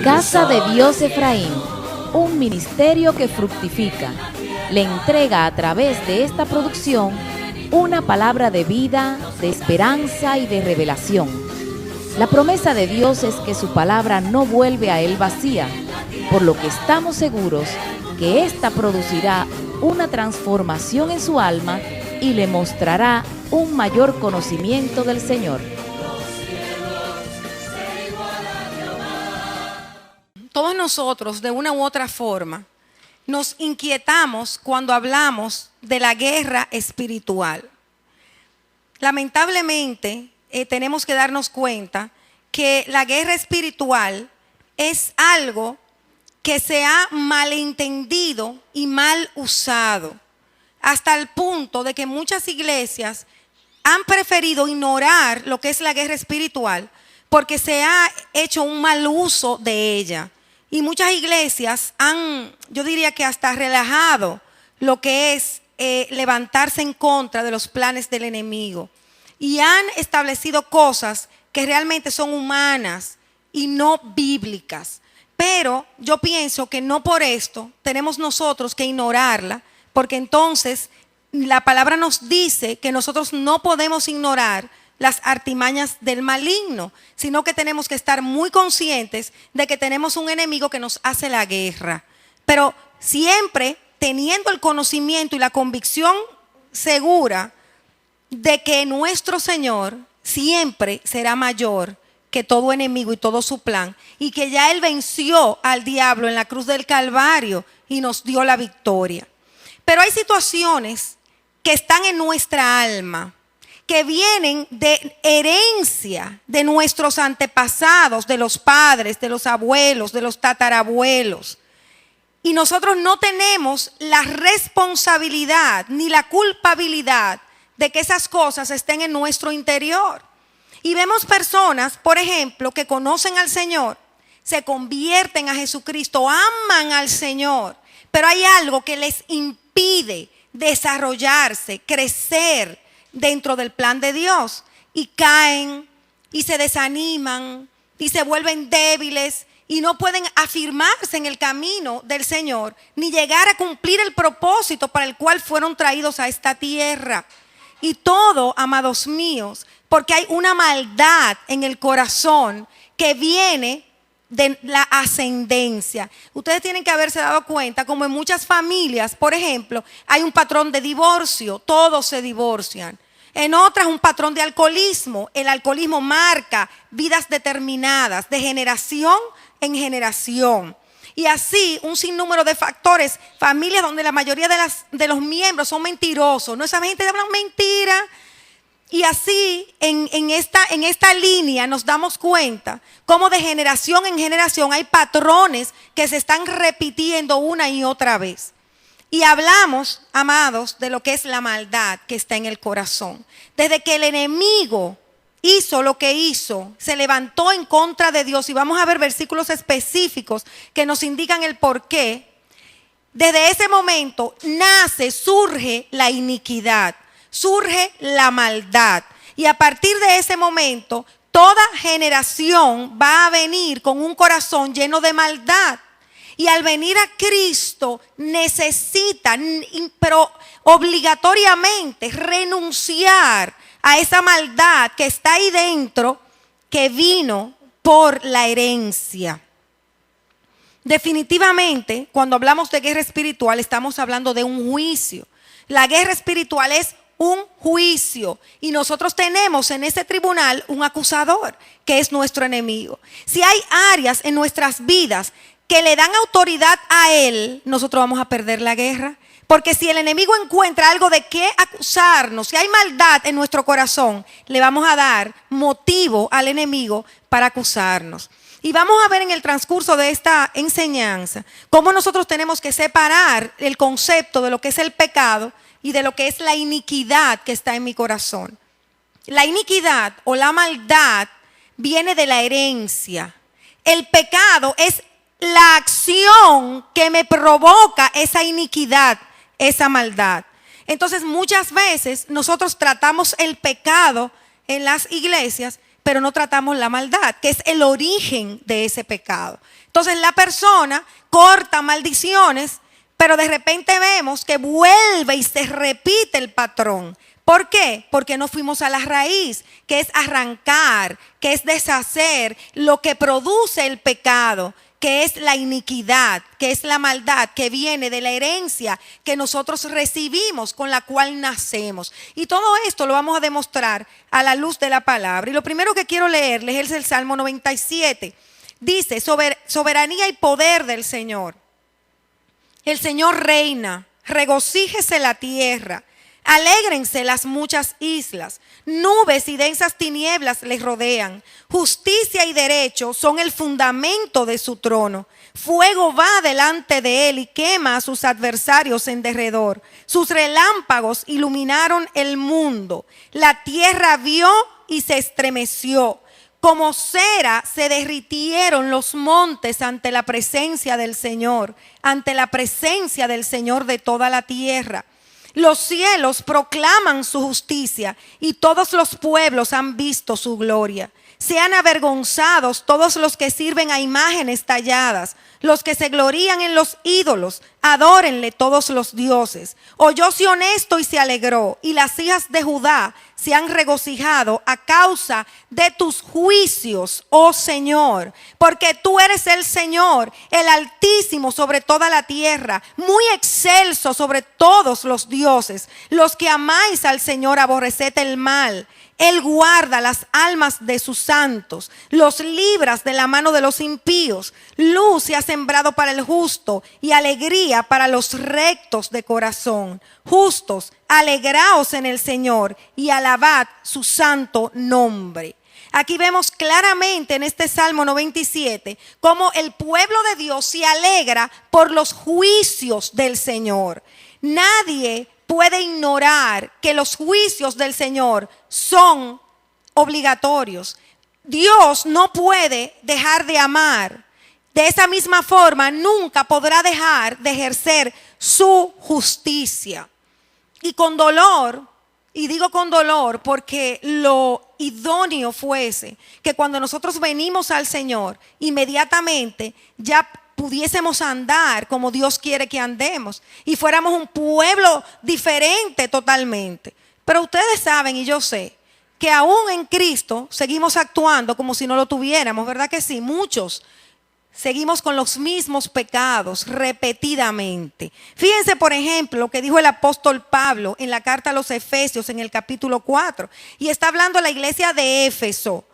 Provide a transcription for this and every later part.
Casa de Dios Efraín, un ministerio que fructifica, le entrega a través de esta producción una palabra de vida, de esperanza y de revelación. La promesa de Dios es que su palabra no vuelve a él vacía, por lo que estamos seguros que ésta producirá una transformación en su alma y le mostrará un mayor conocimiento del Señor. Todos nosotros, de una u otra forma, nos inquietamos cuando hablamos de la guerra espiritual. Lamentablemente, tenemos que darnos cuenta que la guerra espiritual es algo que se ha malentendido y mal usado, hasta el punto de que muchas iglesias han preferido ignorar lo que es la guerra espiritual porque se ha hecho un mal uso de ella. Y muchas iglesias han, yo diría que hasta relajado lo que es levantarse en contra de los planes del enemigo. Y han establecido cosas que realmente son humanas y no bíblicas. Pero yo pienso que no por esto tenemos nosotros que ignorarla, porque entonces la palabra nos dice que nosotros no podemos ignorar las artimañas del maligno, sino que tenemos que estar muy conscientes de que tenemos un enemigo que nos hace la guerra. Pero siempre teniendo el conocimiento y la convicción segura de que nuestro Señor siempre será mayor que todo enemigo y todo su plan, y que ya Él venció al diablo en la cruz del Calvario y nos dio la victoria. Pero hay situaciones que están en nuestra alma, que vienen de herencia de nuestros antepasados, de los padres, de los abuelos, de los tatarabuelos. Y nosotros no tenemos la responsabilidad ni la culpabilidad de que esas cosas estén en nuestro interior. Y vemos personas, por ejemplo, que conocen al Señor, se convierten a Jesucristo, aman al Señor, pero hay algo que les impide desarrollarse, crecer dentro del plan de Dios, y caen y se desaniman y se vuelven débiles y no pueden afirmarse en el camino del Señor ni llegar a cumplir el propósito para el cual fueron traídos a esta tierra. Y todo, amados míos, porque hay una maldad en el corazón que viene de la ascendencia. Ustedes tienen que haberse dado cuenta, como en muchas familias, por ejemplo, hay un patrón de divorcio, todos se divorcian. En otras, un patrón de alcoholismo. El alcoholismo marca vidas determinadas, de generación en generación. Y así, un sinnúmero de factores, familias donde la mayoría de los miembros son mentirosos. No, esa gente habla mentira. Y así, en esta línea nos damos cuenta cómo de generación en generación hay patrones que se están repitiendo una y otra vez. Y hablamos, amados, de lo que es la maldad que está en el corazón. Desde que el enemigo hizo lo que hizo, se levantó en contra de Dios, y vamos a ver versículos específicos que nos indican el porqué. Desde ese momento surge la iniquidad, surge la maldad. Y a partir de ese momento, toda generación va a venir con un corazón lleno de maldad. Y al venir a Cristo necesitan, pero obligatoriamente, renunciar a esa maldad que está ahí dentro, que vino por la herencia. Definitivamente, cuando hablamos de guerra espiritual, estamos hablando de un juicio. La guerra espiritual es un juicio, y nosotros tenemos en ese tribunal un acusador, que es nuestro enemigo. Si hay áreas en nuestras vidas que le dan autoridad a él, nosotros vamos a perder la guerra. Porque si el enemigo encuentra algo de qué acusarnos, si hay maldad en nuestro corazón, le vamos a dar motivo al enemigo para acusarnos. Y vamos a ver en el transcurso de esta enseñanza cómo nosotros tenemos que separar el concepto de lo que es el pecado y de lo que es la iniquidad que está en mi corazón. La iniquidad o la maldad viene de la herencia. El pecado es la acción que me provoca esa iniquidad, esa maldad. Entonces muchas veces nosotros tratamos el pecado en las iglesias, pero no tratamos la maldad, que es el origen de ese pecado. Entonces la persona corta maldiciones, pero de repente vemos que vuelve y se repite el patrón. ¿Por qué? Porque no fuimos a la raíz, que es arrancar, que es deshacer lo que produce el pecado, que es la iniquidad, que es la maldad que viene de la herencia que nosotros recibimos, con la cual nacemos. Y todo esto lo vamos a demostrar a la luz de la palabra. Y lo primero que quiero leerles es el Salmo 97. Dice: soberanía y poder del Señor. El Señor reina, regocíjese la tierra, alégrense las muchas islas, nubes y densas tinieblas les rodean. Justicia y derecho son el fundamento de su trono. Fuego va delante de él y quema a sus adversarios en derredor. Sus relámpagos iluminaron el mundo. La tierra vio y se estremeció. Como cera se derritieron los montes ante la presencia del Señor, ante la presencia del Señor de toda la tierra. Los cielos proclaman su justicia y todos los pueblos han visto su gloria. Sean avergonzados todos los que sirven a imágenes talladas, los que se glorían en los ídolos, adórenle todos los dioses. Oyóse honesto y se alegró, y las hijas de Judá se han regocijado a causa de tus juicios, oh Señor, porque tú eres el Señor, el Altísimo sobre toda la tierra, muy excelso sobre todos los dioses. Los que amáis al Señor, aborreced el mal. Él guarda las almas de sus santos, los libras de la mano de los impíos. Luz se ha sembrado para el justo y alegría para los rectos de corazón. Justos, alegraos en el Señor y alabad su santo nombre. Aquí vemos claramente en este Salmo 97 cómo el pueblo de Dios se alegra por los juicios del Señor. Nadie puede ignorar que los juicios del Señor son obligatorios. Dios no puede dejar de amar. De esa misma forma, nunca podrá dejar de ejercer su justicia. Y con dolor, y digo con dolor porque lo idóneo fuese que cuando nosotros venimos al Señor, inmediatamente ya pudiésemos andar como Dios quiere que andemos y fuéramos un pueblo diferente totalmente. Pero ustedes saben, y yo sé, que aún en Cristo seguimos actuando como si no lo tuviéramos, ¿verdad que sí? Muchos seguimos con los mismos pecados repetidamente. Fíjense, por ejemplo, lo que dijo el apóstol Pablo en la carta a los Efesios en el capítulo 4. Y está hablando a la iglesia de Éfeso.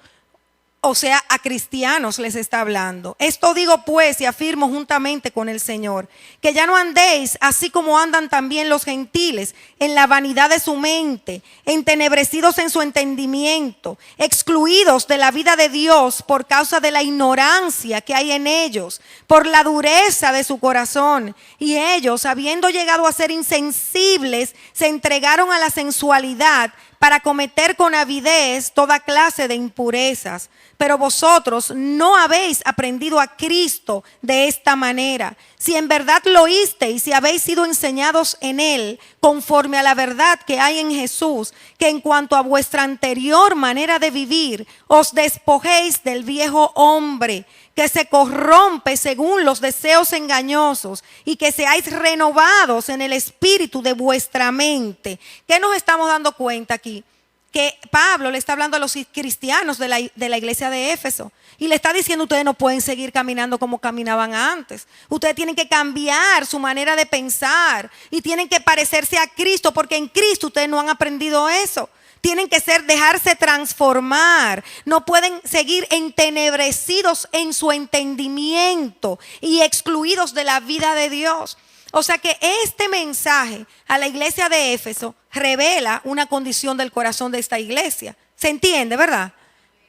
O sea, a cristianos les está hablando. Esto digo pues y afirmo juntamente con el Señor, que ya no andéis así como andan también los gentiles, en la vanidad de su mente, entenebrecidos en su entendimiento, excluidos de la vida de Dios por causa de la ignorancia que hay en ellos, por la dureza de su corazón. Y ellos, habiendo llegado a ser insensibles, se entregaron a la sensualidad para cometer con avidez toda clase de impurezas. Pero vosotros no habéis aprendido a Cristo de esta manera. Si en verdad lo oísteis y habéis sido enseñados en Él, conforme a la verdad que hay en Jesús, que en cuanto a vuestra anterior manera de vivir, os despojéis del viejo hombre, que se corrompe según los deseos engañosos, y que seáis renovados en el espíritu de vuestra mente. ¿Qué nos estamos dando cuenta aquí? Que Pablo le está hablando a los cristianos de la iglesia de Éfeso y le está diciendo: ustedes no pueden seguir caminando como caminaban antes. Ustedes tienen que cambiar su manera de pensar y tienen que parecerse a Cristo, porque en Cristo ustedes no han aprendido eso. Tienen que dejarse transformar. No pueden seguir entenebrecidos en su entendimiento y excluidos de la vida de Dios. O sea que este mensaje a la iglesia de Éfeso revela una condición del corazón de esta iglesia. ¿Se entiende, verdad?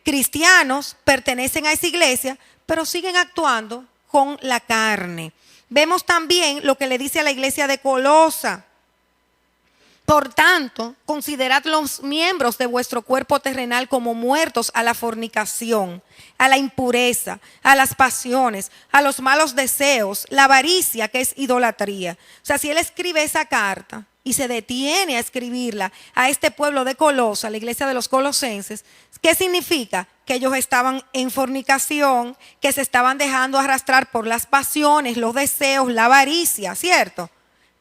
Cristianos pertenecen a esa iglesia, pero siguen actuando con la carne. Vemos también lo que le dice a la iglesia de Colosa. Por tanto, considerad los miembros de vuestro cuerpo terrenal como muertos a la fornicación, a la impureza, a las pasiones, a los malos deseos, la avaricia, que es idolatría. O sea, si él escribe esa carta, y se detiene a escribirla a este pueblo de Colosa, la iglesia de los colosenses, ¿qué significa? Que ellos estaban en fornicación, que se estaban dejando arrastrar por las pasiones, los deseos, la avaricia, ¿cierto?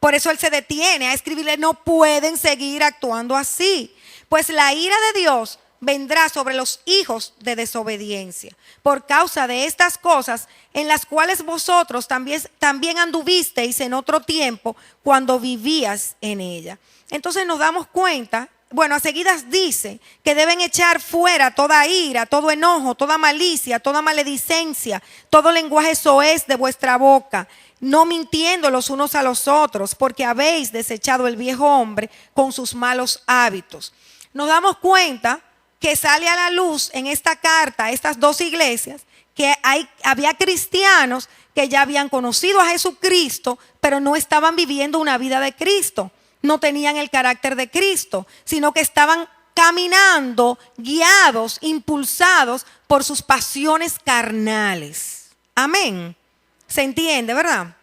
Por eso él se detiene a escribirle, no pueden seguir actuando así, pues la ira de Dios vendrá sobre los hijos de desobediencia, por causa de estas cosas en las cuales vosotros también anduvisteis en otro tiempo cuando vivías en ella. Entonces nos damos cuenta, bueno, a seguidas dice que deben echar fuera toda ira, todo enojo, toda malicia, toda maledicencia, todo lenguaje soez de vuestra boca, no mintiendo los unos a los otros, porque habéis desechado el viejo hombre con sus malos hábitos. Nos damos cuenta que sale a la luz en esta carta, estas dos iglesias, que había cristianos que ya habían conocido a Jesucristo, pero no estaban viviendo una vida de Cristo, no tenían el carácter de Cristo, sino que estaban caminando, guiados, impulsados por sus pasiones carnales. Amén. ¿Se entiende, verdad?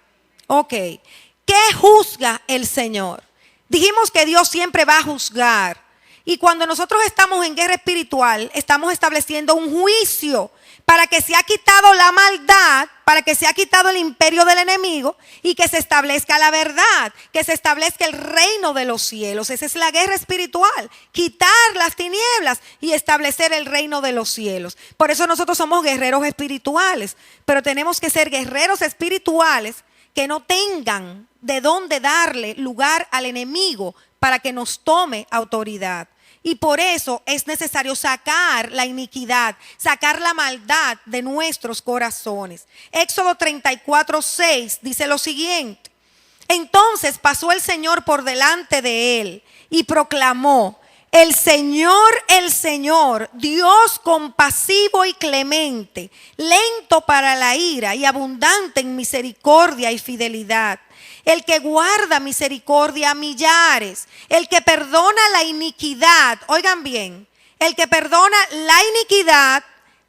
Ok. ¿Qué juzga el Señor? Dijimos que Dios siempre va a juzgar. Y cuando nosotros estamos en guerra espiritual, estamos estableciendo un juicio para que se ha quitado la maldad, para que se ha quitado el imperio del enemigo y que se establezca la verdad, que se establezca el reino de los cielos. Esa es la guerra espiritual, quitar las tinieblas y establecer el reino de los cielos. Por eso nosotros somos guerreros espirituales, pero tenemos que ser guerreros espirituales que no tengan de dónde darle lugar al enemigo para que nos tome autoridad. Y por eso es necesario sacar la iniquidad, sacar la maldad de nuestros corazones. Éxodo 34:6 dice lo siguiente: entonces pasó el Señor por delante de él y proclamó: el Señor, Dios compasivo y clemente, lento para la ira y abundante en misericordia y fidelidad, el que guarda misericordia a millares, el que perdona la iniquidad, oigan bien, el que perdona la iniquidad,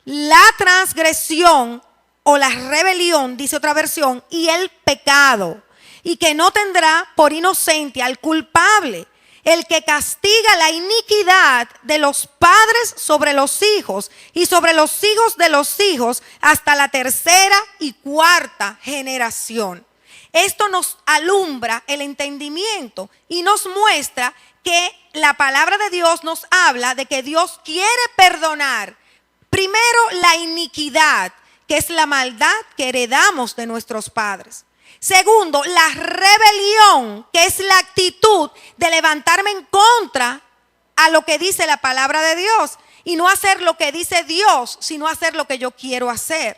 la transgresión o la rebelión, dice otra versión, y el pecado, y que no tendrá por inocente al culpable, el que castiga la iniquidad de los padres sobre los hijos y sobre los hijos de los hijos hasta la tercera y cuarta generación. Esto nos alumbra el entendimiento y nos muestra que la palabra de Dios nos habla de que Dios quiere perdonar primero la iniquidad, que es la maldad que heredamos de nuestros padres. Segundo, la rebelión, que es la actitud de levantarme en contra a lo que dice la palabra de Dios y no hacer lo que dice Dios, sino hacer lo que yo quiero hacer.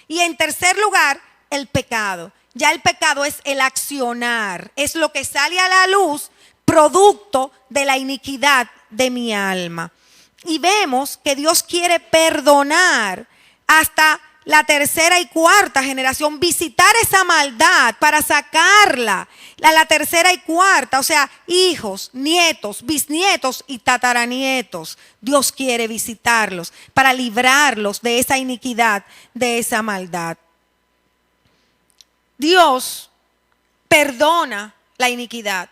Y en tercer lugar, el pecado. Ya el pecado es el accionar, es lo que sale a la luz producto de la iniquidad de mi alma. Y vemos que Dios quiere perdonar hasta la tercera y cuarta generación, visitar esa maldad para sacarla a la tercera y cuarta, o sea, hijos, nietos, bisnietos y tataranietos. Dios quiere visitarlos para librarlos de esa iniquidad, de esa maldad. Dios perdona la iniquidad,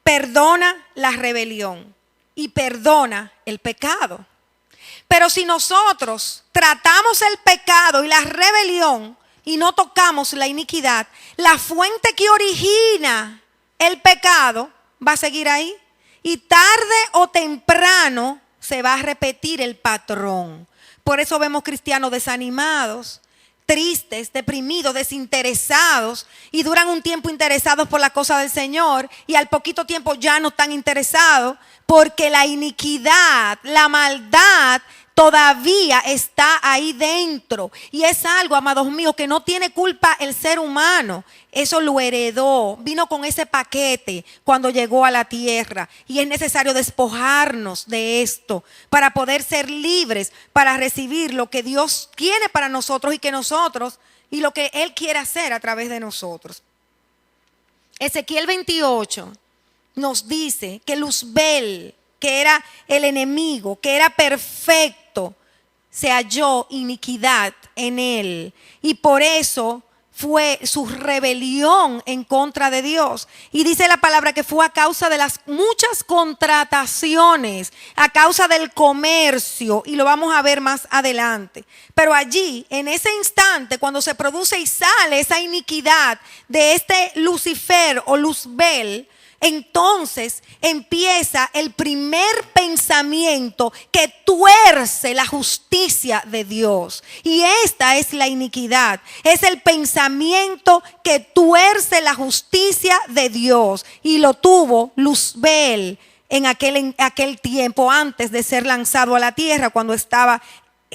perdona la rebelión y perdona el pecado. Pero si nosotros tratamos el pecado y la rebelión y no tocamos la iniquidad, la fuente que origina el pecado va a seguir ahí. Y tarde o temprano se va a repetir el patrón. Por eso vemos cristianos desanimados, tristes, deprimidos, desinteresados, y duran un tiempo interesados por la cosa del Señor y al poquito tiempo ya no están interesados porque la iniquidad, la maldad todavía está ahí dentro. Y es algo, amados míos, que no tiene culpa el ser humano. Eso lo heredó, vino con ese paquete cuando llegó a la tierra. Y es necesario despojarnos de esto para poder ser libres, para recibir lo que Dios tiene para nosotros y lo que Él quiere hacer a través de nosotros. Ezequiel 28 nos dice que Luzbel, que era el enemigo, que era perfecto, se halló iniquidad en él. Y por eso fue su rebelión en contra de Dios. Y dice la palabra que fue a causa de las muchas contrataciones, a causa del comercio, y lo vamos a ver más adelante. Pero allí, en ese instante, cuando se produce y sale esa iniquidad de este Lucifer o Luzbel, entonces empieza el primer pensamiento que tuerce la justicia de Dios. Y esta es la iniquidad. Es el pensamiento que tuerce la justicia de Dios. Y lo tuvo Luzbel en aquel tiempo, antes de ser lanzado a la tierra, cuando estaba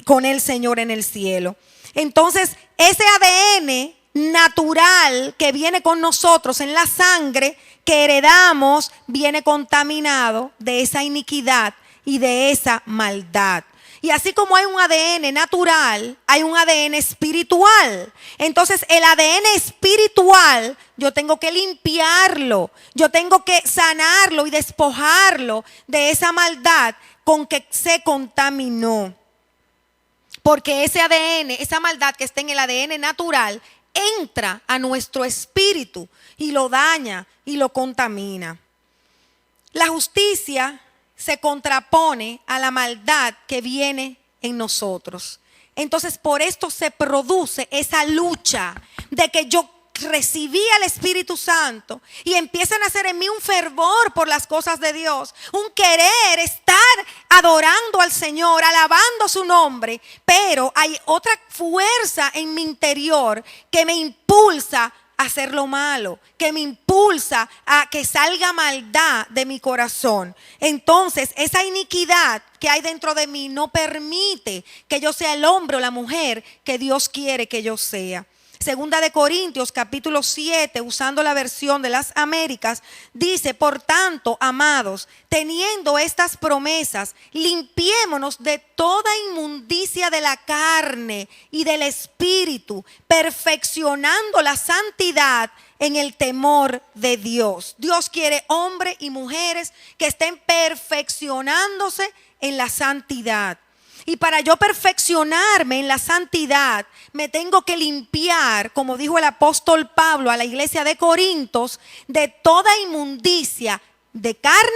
con el Señor en el cielo. Entonces, ese ADN natural que viene con nosotros en la sangre, que heredamos, viene contaminado de esa iniquidad y de esa maldad. Y así como hay un ADN natural, hay un ADN espiritual. Entonces el ADN espiritual yo tengo que limpiarlo, yo tengo que sanarlo y despojarlo de esa maldad con que se contaminó. Porque ese ADN, esa maldad que está en el ADN natural, entra a nuestro espíritu y lo daña y lo contamina. La justicia se contrapone a la maldad que viene en nosotros. Entonces, por esto se produce esa lucha de que yo recibí al Espíritu Santo y empieza a nacer en mí un fervor por las cosas de Dios, un querer estar adorando al Señor, alabando su nombre, pero hay otra fuerza en mi interior que me impulsa a hacer lo malo, que me impulsa a que salga maldad de mi corazón. Entonces, esa iniquidad que hay dentro de mí no permite que yo sea el hombre o la mujer que Dios quiere que yo sea. Segunda de Corintios capítulo 7, usando la versión de las Américas, dice: por tanto, amados, teniendo estas promesas, limpiémonos de toda inmundicia de la carne y del espíritu, perfeccionando la santidad en el temor de Dios. Dios quiere hombres y mujeres que estén perfeccionándose en la santidad. Y para yo perfeccionarme en la santidad, me tengo que limpiar, como dijo el apóstol Pablo a la iglesia de Corintios, de toda inmundicia de carne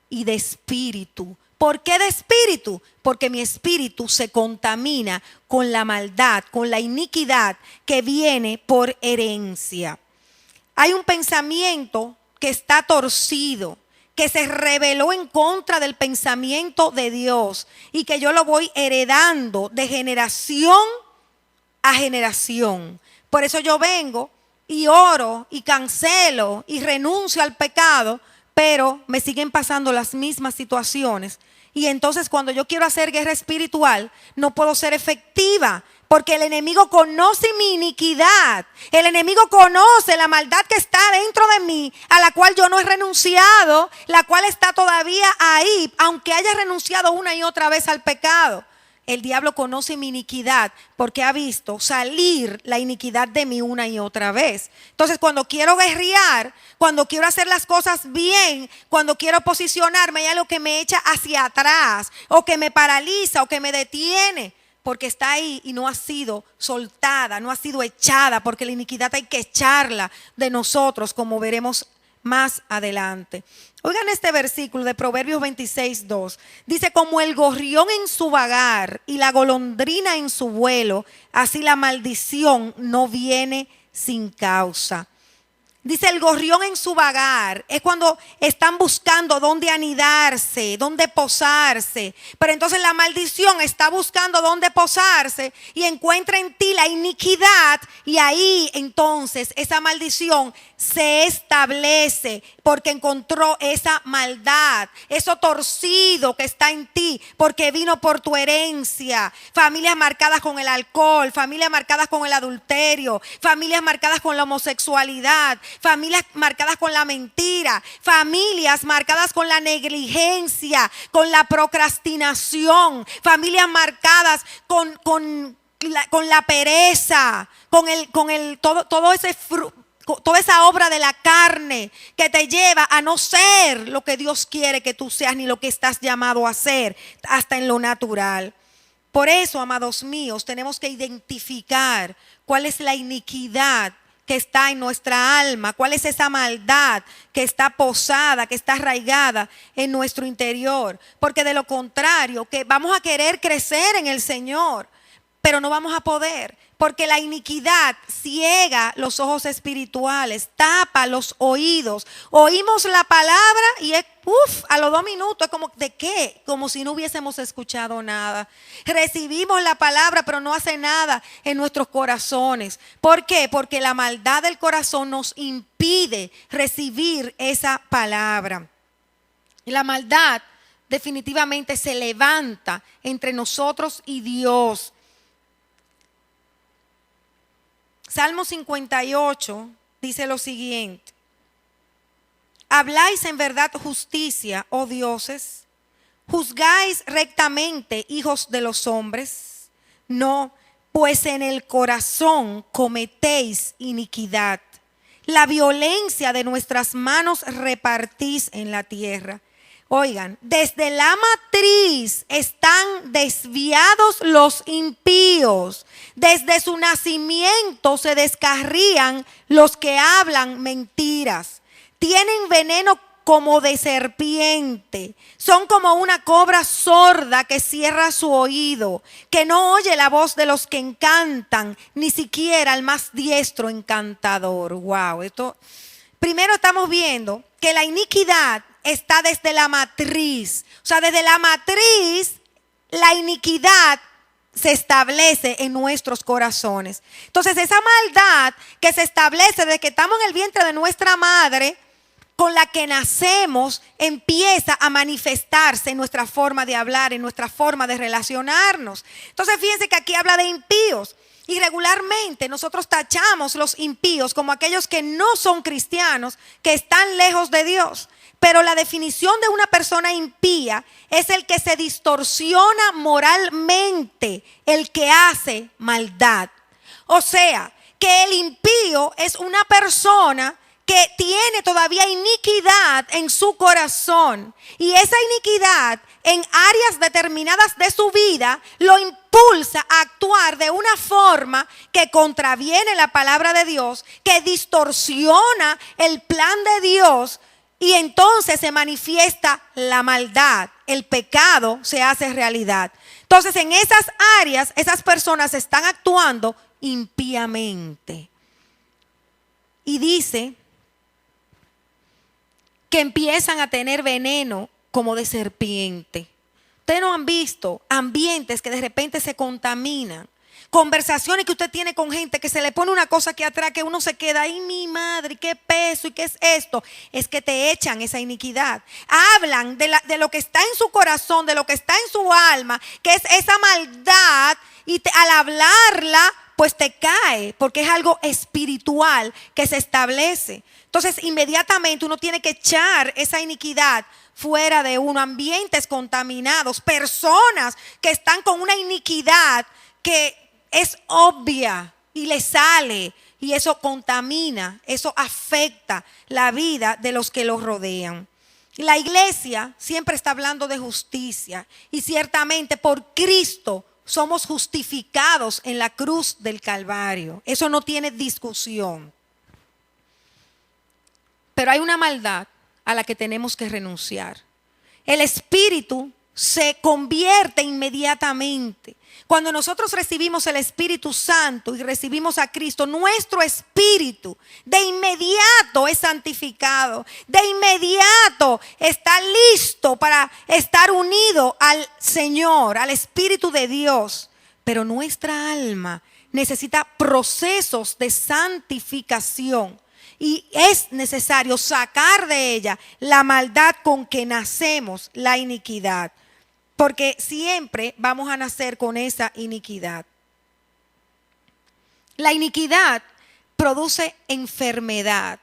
y de espíritu. ¿Por qué de espíritu? Porque mi espíritu se contamina con la maldad, con la iniquidad que viene por herencia. Hay un pensamiento que está torcido, que se rebeló en contra del pensamiento de Dios y que yo lo voy heredando de generación a generación. Por eso yo vengo y oro y cancelo y renuncio al pecado, pero me siguen pasando las mismas situaciones. Y entonces cuando yo quiero hacer guerra espiritual, no puedo ser efectiva, porque el enemigo conoce mi iniquidad. El enemigo conoce la maldad que está dentro de mí, a la cual yo no he renunciado, la cual está todavía ahí, aunque haya renunciado una y otra vez al pecado. El diablo conoce mi iniquidad porque ha visto salir la iniquidad de mí una y otra vez. Entonces, cuando quiero guerrear, cuando quiero hacer las cosas bien, cuando quiero posicionarme, hay algo que me echa hacia atrás, o que me paraliza, o que me detiene, porque está ahí y no ha sido soltada, no ha sido echada, porque la iniquidad hay que echarla de nosotros, como veremos más adelante. Oigan este versículo de Proverbios 26:2. Dice: como el gorrión en su vagar y la golondrina en su vuelo, así la maldición no viene sin causa. Dice: el gorrión en su vagar es cuando están buscando dónde anidarse, dónde posarse. Pero entonces la maldición está buscando dónde posarse y encuentra en ti la iniquidad, y ahí entonces esa maldición se establece porque encontró esa maldad, eso torcido que está en ti, porque vino por tu herencia. Familias marcadas con el alcohol, familias marcadas con el adulterio, familias marcadas con la homosexualidad, familias marcadas con la mentira, familias marcadas con la negligencia, con la procrastinación, familias marcadas con la pereza, todo ese toda esa obra de la carne que te lleva a no ser lo que Dios quiere que tú seas, ni lo que estás llamado a ser, hasta en lo natural. Por eso, amados míos, tenemos que identificar cuál es la iniquidad que está en nuestra alma, cuál es esa maldad que está posada, que está arraigada en nuestro interior. Porque de lo contrario, que vamos a querer crecer en el Señor, pero no vamos a poder, porque la iniquidad ciega los ojos espirituales, tapa los oídos. Oímos la palabra y es, a los 2 minutos es como, ¿de qué? Como si no hubiésemos escuchado nada. Recibimos la palabra, pero no hace nada en nuestros corazones. ¿Por qué? Porque la maldad del corazón nos impide recibir esa palabra. Y la maldad definitivamente se levanta entre nosotros y Dios. Salmo 58 dice lo siguiente: ¿habláis en verdad justicia, oh dioses? ¿Juzgáis rectamente, hijos de los hombres? No, pues en el corazón cometéis iniquidad. La violencia de nuestras manos repartís en la tierra. Oigan, desde la matriz están desviados los impíos. Desde su nacimiento se descarrían los que hablan mentiras. Tienen veneno como de serpiente. Son como una cobra sorda que cierra su oído, que no oye la voz de los que encantan, ni siquiera el más diestro encantador. Wow, esto primero estamos viendo que la iniquidad está desde la matriz. O sea, desde la matriz la iniquidad se establece en nuestros corazones. Entonces, esa maldad que se establece desde que estamos en el vientre de nuestra madre, con la que nacemos, empieza a manifestarse en nuestra forma de hablar, en nuestra forma de relacionarnos. Entonces, fíjense que aquí habla de impíos. Y regularmente nosotros tachamos los impíos como aquellos que no son cristianos, que están lejos de Dios. Pero la definición de una persona impía es el que se distorsiona moralmente, el que hace maldad. O sea, que el impío es una persona que tiene todavía iniquidad en su corazón. Y esa iniquidad en áreas determinadas de su vida lo impulsa a actuar de una forma que contraviene la palabra de Dios, que distorsiona el plan de Dios. Y entonces se manifiesta la maldad, el pecado se hace realidad. Entonces en esas áreas, esas personas están actuando impíamente. Y dice que empiezan a tener veneno como de serpiente. Ustedes no han visto ambientes que de repente se contaminan. Conversaciones que usted tiene con gente que se le pone una cosa aquí atrás que uno se queda, ay mi madre, qué peso y qué es esto. Es que te echan esa iniquidad. Hablan de lo que está en su corazón, de lo que está en su alma, que es esa maldad, y al hablarla pues te cae, porque es algo espiritual que se establece. Entonces inmediatamente uno tiene que echar esa iniquidad fuera de uno. Ambientes contaminados, personas que están con una iniquidad que es obvia y le sale, y eso contamina, eso afecta la vida de los que los rodean. La iglesia siempre está hablando de justicia, y ciertamente por Cristo somos justificados en la cruz del Calvario. Eso no tiene discusión. Pero hay una maldad a la que tenemos que renunciar. El espíritu se convierte inmediatamente. Cuando nosotros recibimos el Espíritu Santo y recibimos a Cristo, nuestro espíritu de inmediato es santificado. De inmediato está listo para estar unido al Señor, al Espíritu de Dios. Pero nuestra alma necesita procesos de santificación. Y es necesario sacar de ella la maldad con que nacemos, la iniquidad. Porque siempre vamos a nacer con esa iniquidad. La iniquidad produce enfermedad.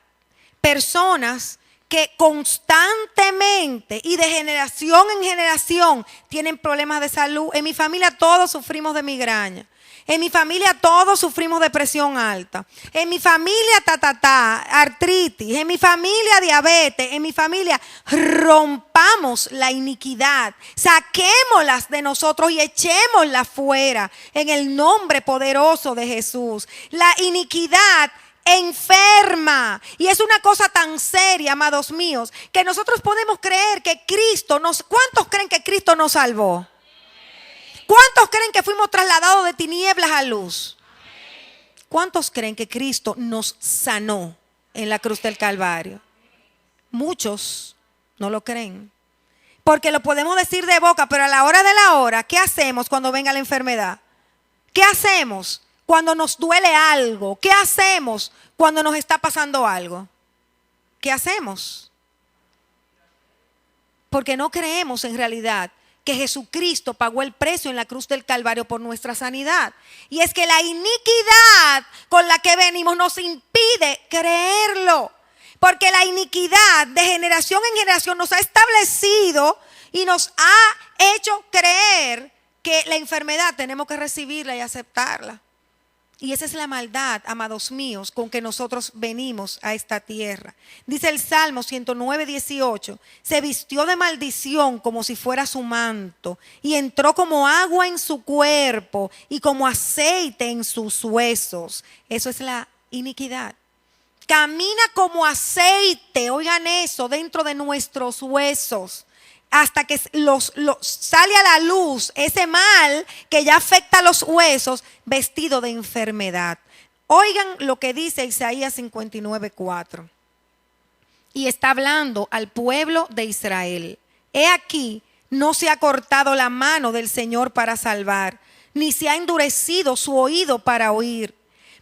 Personas que constantemente y de generación en generación tienen problemas de salud. En mi familia todos sufrimos de migraña. En mi familia todos sufrimos de presión alta. En mi familia artritis. En mi familia diabetes. En mi familia rompamos la iniquidad. Saquémoslas de nosotros y echémoslas fuera en el nombre poderoso de Jesús. La iniquidad enferma, y es una cosa tan seria, amados míos, que nosotros podemos creer que ¿cuántos creen que Cristo nos salvó? ¿Cuántos creen que fuimos trasladados de tinieblas a luz? ¿Cuántos creen que Cristo nos sanó en la cruz del Calvario? Muchos no lo creen, porque lo podemos decir de boca, pero a la hora de la hora, ¿qué hacemos cuando venga la enfermedad? ¿Qué hacemos cuando nos duele algo? ¿Qué hacemos cuando nos está pasando algo? ¿Qué hacemos? Porque no creemos en realidad que Jesucristo pagó el precio en la cruz del Calvario por nuestra sanidad. Y es que la iniquidad con la que venimos nos impide creerlo. Porque la iniquidad de generación en generación nos ha establecido y nos ha hecho creer que la enfermedad tenemos que recibirla y aceptarla. Y esa es la maldad, amados míos, con que nosotros venimos a esta tierra. Dice el Salmo 109:18, se vistió de maldición como si fuera su manto, y entró como agua en su cuerpo y como aceite en sus huesos. Eso es la iniquidad. Camina como aceite, oigan eso, dentro de nuestros huesos, hasta que sale a la luz ese mal que ya afecta a los huesos, vestido de enfermedad. Oigan lo que dice Isaías 59:4. Y está hablando al pueblo de Israel. He aquí, no se ha cortado la mano del Señor para salvar, ni se ha endurecido su oído para oír.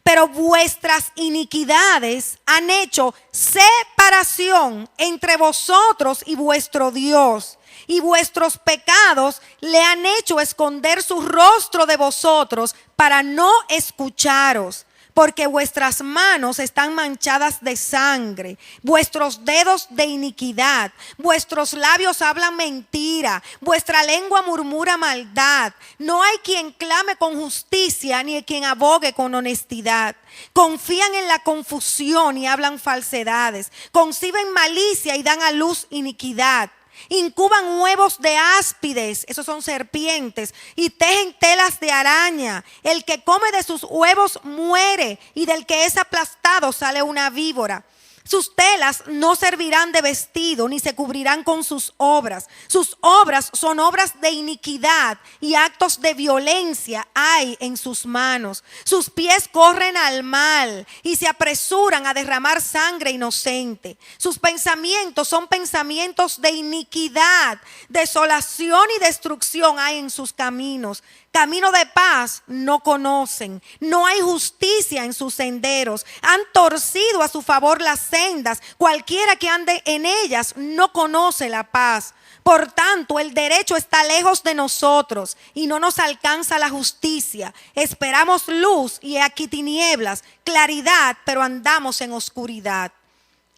Pero vuestras iniquidades han hecho separación entre vosotros y vuestro Dios, y vuestros pecados le han hecho esconder su rostro de vosotros para no escucharos. Porque vuestras manos están manchadas de sangre, vuestros dedos de iniquidad, vuestros labios hablan mentira, vuestra lengua murmura maldad. No hay quien clame con justicia, ni quien abogue con honestidad. Confían en la confusión y hablan falsedades. Conciben malicia y dan a luz iniquidad. Incuban huevos de áspides, esos son serpientes, y tejen telas de araña. El que come de sus huevos muere, y del que es aplastado sale una víbora. Sus telas no servirán de vestido, ni se cubrirán con sus obras. Sus obras son obras de iniquidad, y actos de violencia hay en sus manos. Sus pies corren al mal, y se apresuran a derramar sangre inocente. Sus pensamientos son pensamientos de iniquidad. Desolación y destrucción hay en sus caminos. Camino de paz no conocen, no hay justicia en sus senderos. Han torcido a su favor las sendas, cualquiera que ande en ellas no conoce la paz. Por tanto, el derecho está lejos de nosotros y no nos alcanza la justicia. Esperamos luz y he aquí tinieblas, claridad, pero andamos en oscuridad.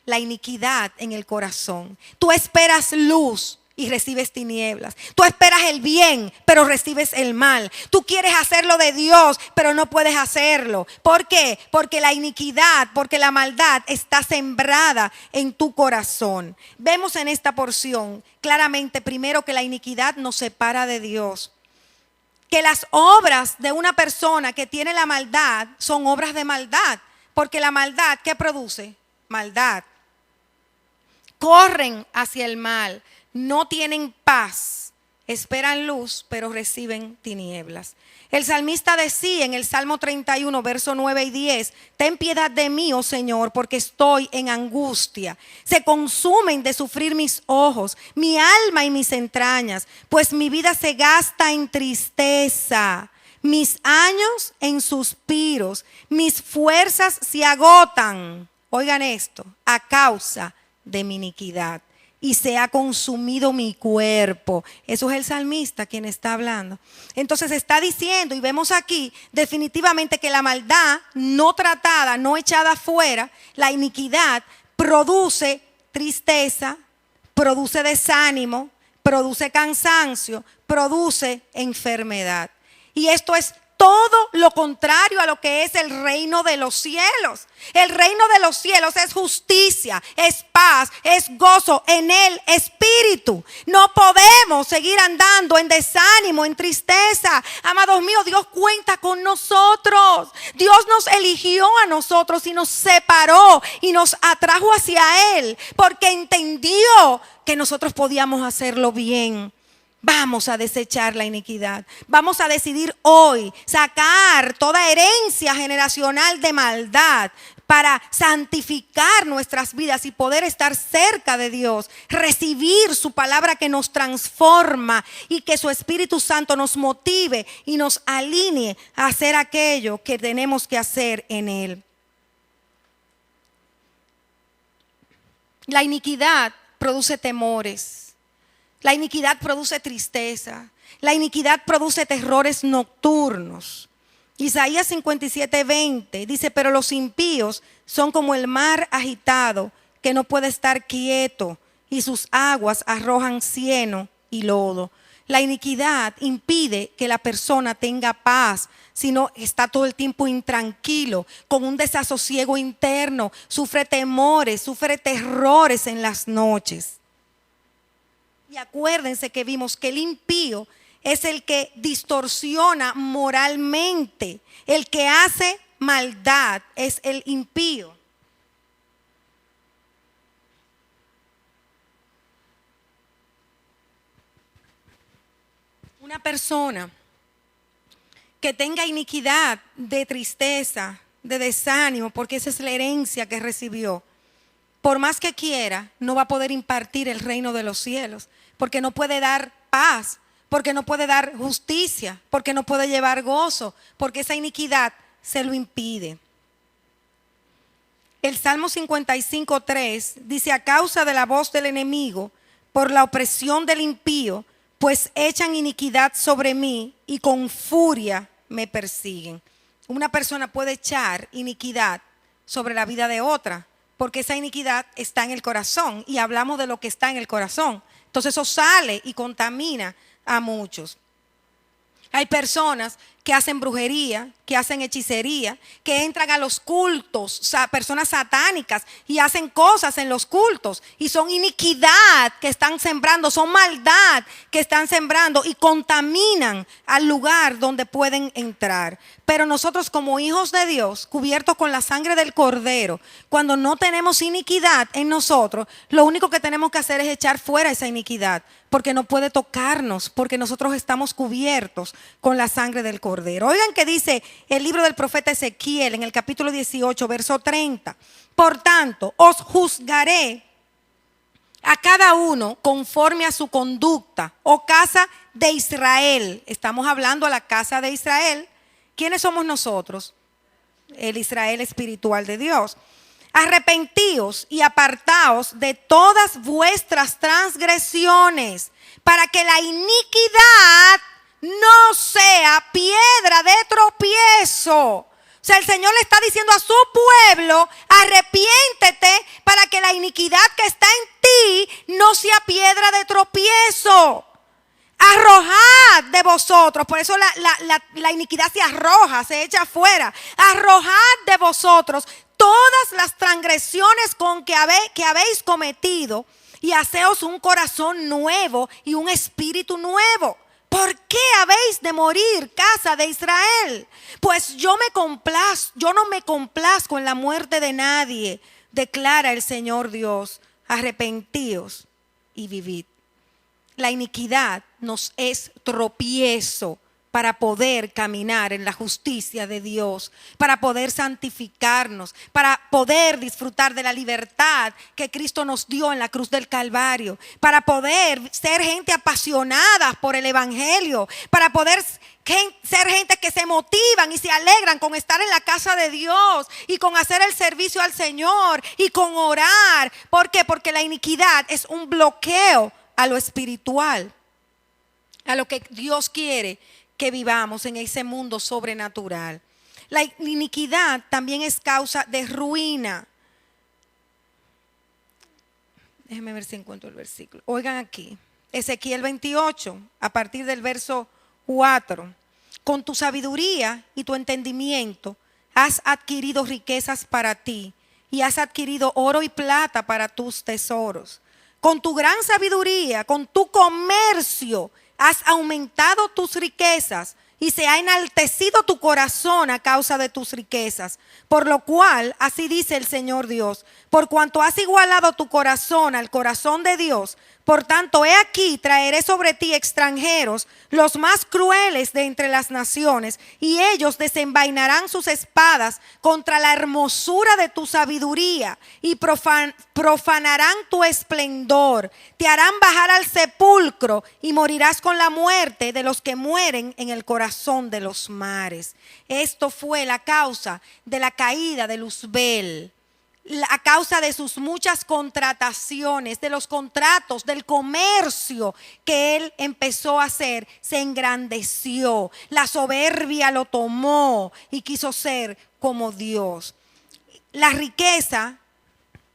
La iniquidad en el corazón. Tú esperas luz y recibes tinieblas. Tú esperas el bien, pero recibes el mal. Tú quieres hacerlo de Dios, pero no puedes hacerlo. ¿Por qué? Porque la iniquidad, porque la maldad está sembrada en tu corazón. Vemos en esta porción claramente, primero, que la iniquidad nos separa de Dios. Que las obras de una persona que tiene la maldad son obras de maldad. Porque la maldad, ¿qué produce? Maldad. Corren hacia el mal. No tienen paz, esperan luz, pero reciben tinieblas. El salmista decía en el Salmo 31, verso 9 y 10, ten piedad de mí, oh Señor, porque estoy en angustia. Se consumen de sufrir mis ojos, mi alma y mis entrañas, pues mi vida se gasta en tristeza, mis años en suspiros, mis fuerzas se agotan. Oigan esto, a causa de mi iniquidad. Y se ha consumido mi cuerpo. Eso es el salmista quien está hablando. Entonces está diciendo, y vemos aquí definitivamente que la maldad no tratada, no echada afuera, la iniquidad produce tristeza, produce desánimo, produce cansancio, produce enfermedad. Y esto es todo lo contrario a lo que es el reino de los cielos. El reino de los cielos es justicia, es paz, es gozo en el Espíritu. No podemos seguir andando en desánimo, en tristeza. Amados míos, Dios cuenta con nosotros. Dios nos eligió a nosotros y nos separó y nos atrajo hacia Él porque entendió que nosotros podíamos hacerlo bien. Vamos a desechar la iniquidad. Vamos a decidir hoy sacar toda herencia generacional de maldad para santificar nuestras vidas y poder estar cerca de Dios, recibir su palabra que nos transforma y que su Espíritu Santo nos motive y nos alinee a hacer aquello que tenemos que hacer en Él. La iniquidad produce temores. La iniquidad produce tristeza. La iniquidad produce terrores nocturnos. Isaías 57:20 dice, pero los impíos son como el mar agitado que no puede estar quieto y sus aguas arrojan cieno y lodo. La iniquidad impide que la persona tenga paz, sino está todo el tiempo intranquilo, con un desasosiego interno, sufre temores, sufre terrores en las noches. Y acuérdense que vimos que el impío es el que distorsiona moralmente. El que hace maldad es el impío. Una persona que tenga iniquidad de tristeza, de desánimo, porque esa es la herencia que recibió, por más que quiera, no va a poder impartir el reino de los cielos, porque no puede dar paz, porque no puede dar justicia, porque no puede llevar gozo, porque esa iniquidad se lo impide. El Salmo 55:3 dice, a causa de la voz del enemigo, por la opresión del impío, pues echan iniquidad sobre mí y con furia me persiguen. Una persona puede echar iniquidad sobre la vida de otra, porque esa iniquidad está en el corazón y hablamos de lo que está en el corazón. Entonces eso sale y contamina a muchos. Hay personas que hacen brujería, que hacen hechicería, que entran a los cultos, personas satánicas y hacen cosas en los cultos y son iniquidad que están sembrando, son maldad que están sembrando y contaminan al lugar donde pueden entrar. Pero nosotros como hijos de Dios, cubiertos con la sangre del Cordero, cuando no tenemos iniquidad en nosotros, lo único que tenemos que hacer es echar fuera esa iniquidad, porque no puede tocarnos, porque nosotros estamos cubiertos con la sangre del Cordero. Oigan que dice el libro del profeta Ezequiel en el capítulo 18, verso 30. Por tanto, os juzgaré a cada uno conforme a su conducta, oh casa de Israel. Estamos hablando a la casa de Israel. ¿Quiénes somos nosotros? El Israel espiritual de Dios. Arrepentíos y apartaos de todas vuestras transgresiones, para que la iniquidad no sea piedra de tropiezo. O sea, el Señor le está diciendo a su pueblo, arrepiéntete para que la iniquidad que está en ti no sea piedra de tropiezo. Arrojad de vosotros, por eso la iniquidad se arroja, se echa afuera. Arrojad de vosotros todas las transgresiones que habéis cometido y haceos un corazón nuevo y un espíritu nuevo. ¿Por qué habéis de morir, casa de Israel? Pues yo no me complazco en la muerte de nadie, declara el Señor Dios. Arrepentíos y vivid. La iniquidad nos es tropiezo para poder caminar en la justicia de Dios, para poder santificarnos, para poder disfrutar de la libertad que Cristo nos dio en la cruz del Calvario, para poder ser gente apasionada por el Evangelio, para poder ser gente que se motivan y se alegran con estar en la casa de Dios y con hacer el servicio al Señor y con orar. ¿Por qué? Porque la iniquidad es un bloqueo a lo espiritual, a lo que Dios quiere que vivamos en ese mundo sobrenatural. La iniquidad también es causa de ruina. Déjenme ver si encuentro el versículo. Oigan aquí, Ezequiel 28, a partir del verso 4. Con tu sabiduría y tu entendimiento has adquirido riquezas para ti y has adquirido oro y plata para tus tesoros. Con tu gran sabiduría, con tu comercio, has aumentado tus riquezas y se ha enaltecido tu corazón a causa de tus riquezas. Por lo cual, así dice el Señor Dios, por cuanto has igualado tu corazón al corazón de Dios, por tanto, he aquí, traeré sobre ti extranjeros, los más crueles de entre las naciones, y ellos desenvainarán sus espadas contra la hermosura de tu sabiduría y profanarán tu esplendor. Te harán bajar al sepulcro y morirás con la muerte de los que mueren en el corazón de los mares. Esto fue la causa de la caída de Luzbel, a causa de sus muchas contrataciones, de los contratos, del comercio que él empezó a hacer. Se engrandeció, la soberbia lo tomó y quiso ser como Dios. La riqueza,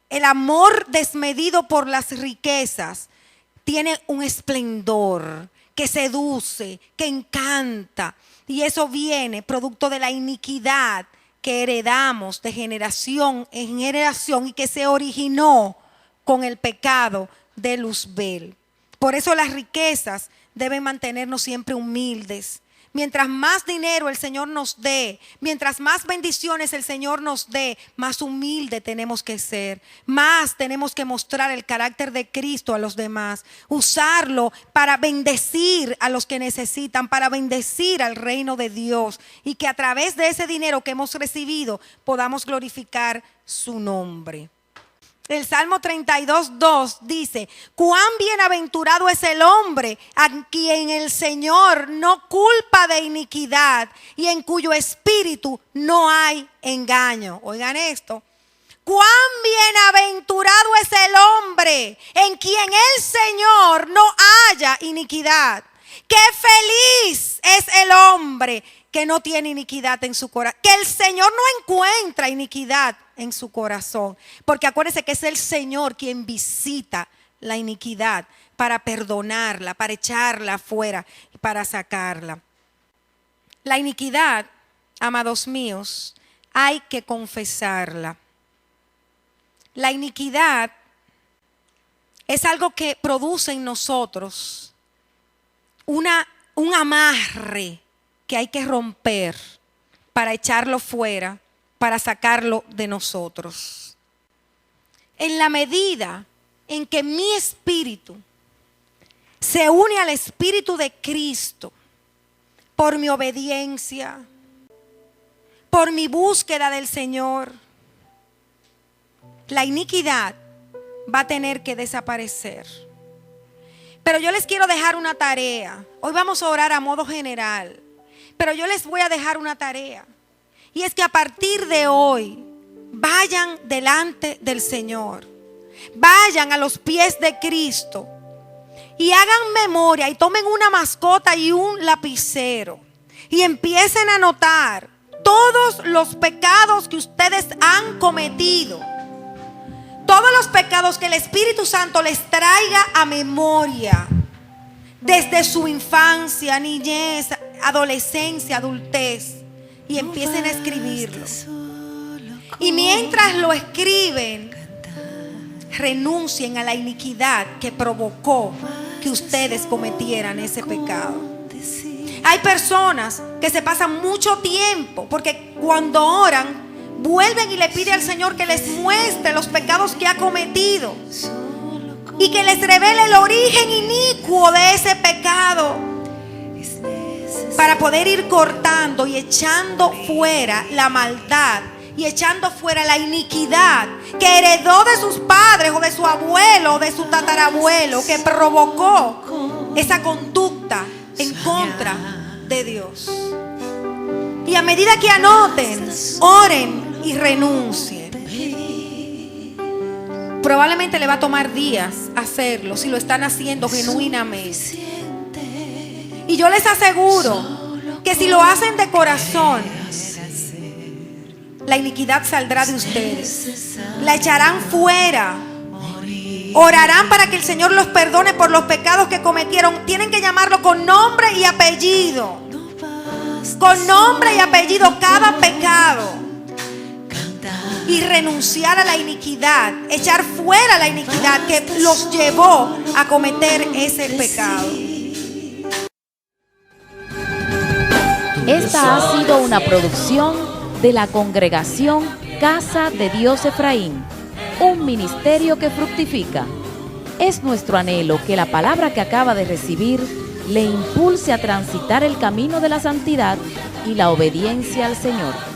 el amor desmedido por las riquezas, tiene un esplendor que seduce, que encanta, y eso viene producto de la iniquidad que heredamos de generación en generación y que se originó con el pecado de Luzbel. Por eso las riquezas deben mantenernos siempre humildes. Mientras más dinero el Señor nos dé, mientras más bendiciones el Señor nos dé, más humilde tenemos que ser. Más tenemos que mostrar el carácter de Cristo a los demás. Usarlo para bendecir a los que necesitan, para bendecir al reino de Dios. Y que a través de ese dinero que hemos recibido podamos glorificar su nombre. El Salmo 32:2 dice: cuán bienaventurado es el hombre a quien el Señor no culpa de iniquidad y en cuyo espíritu no hay engaño. Oigan esto. Cuán bienaventurado es el hombre en quien el Señor no haya iniquidad. Qué feliz es el hombre que no tiene iniquidad en su corazón, que el Señor no encuentra iniquidad en su corazón, porque acuérdense que es el Señor quien visita la iniquidad para perdonarla, para echarla afuera y para sacarla. La iniquidad, amados míos, hay que confesarla. La iniquidad es algo que produce en nosotros un amarre que hay que romper para echarlo fuera, para sacarlo de nosotros. En la medida en que mi espíritu se une al espíritu de Cristo, por mi obediencia, por mi búsqueda del Señor, la iniquidad va a tener que desaparecer. Pero yo les quiero dejar una tarea. Hoy vamos a orar a modo general, pero yo les voy a dejar una tarea. Y es que a partir de hoy, vayan delante del Señor. Vayan a los pies de Cristo. Y hagan memoria y tomen una mascota y un lapicero. Y empiecen a anotar todos los pecados que ustedes han cometido. Todos los pecados que el Espíritu Santo les traiga a memoria. Desde su infancia, niñez, adolescencia, adultez. Y empiecen a escribirlo. Y mientras lo escriben, renuncien a la iniquidad que provocó que ustedes cometieran ese pecado. Hay personas que se pasan mucho tiempo, porque cuando oran, vuelven y le piden al Señor que les muestre los pecados que ha cometido y que les revele el origen inicuo de ese pecado, para poder ir cortando y echando fuera la maldad y echando fuera la iniquidad que heredó de sus padres o de su abuelo o de su tatarabuelo, que provocó esa conducta en contra de Dios. Y a medida que anoten, oren y renuncien. Probablemente le va a tomar días hacerlo si lo están haciendo genuinamente. Y yo les aseguro que si lo hacen de corazón, la iniquidad saldrá de ustedes. La echarán fuera Orarán para que el Señor los perdone por los pecados que cometieron. Tienen que llamarlo con nombre y apellido. Con nombre y apellido cada pecado. Y renunciar a la iniquidad. Echar fuera la iniquidad que los llevó a cometer ese pecado. Esta ha sido una producción de la Congregación Casa de Dios Efraín, un ministerio que fructifica. Es nuestro anhelo que la palabra que acaba de recibir le impulse a transitar el camino de la santidad y la obediencia al Señor.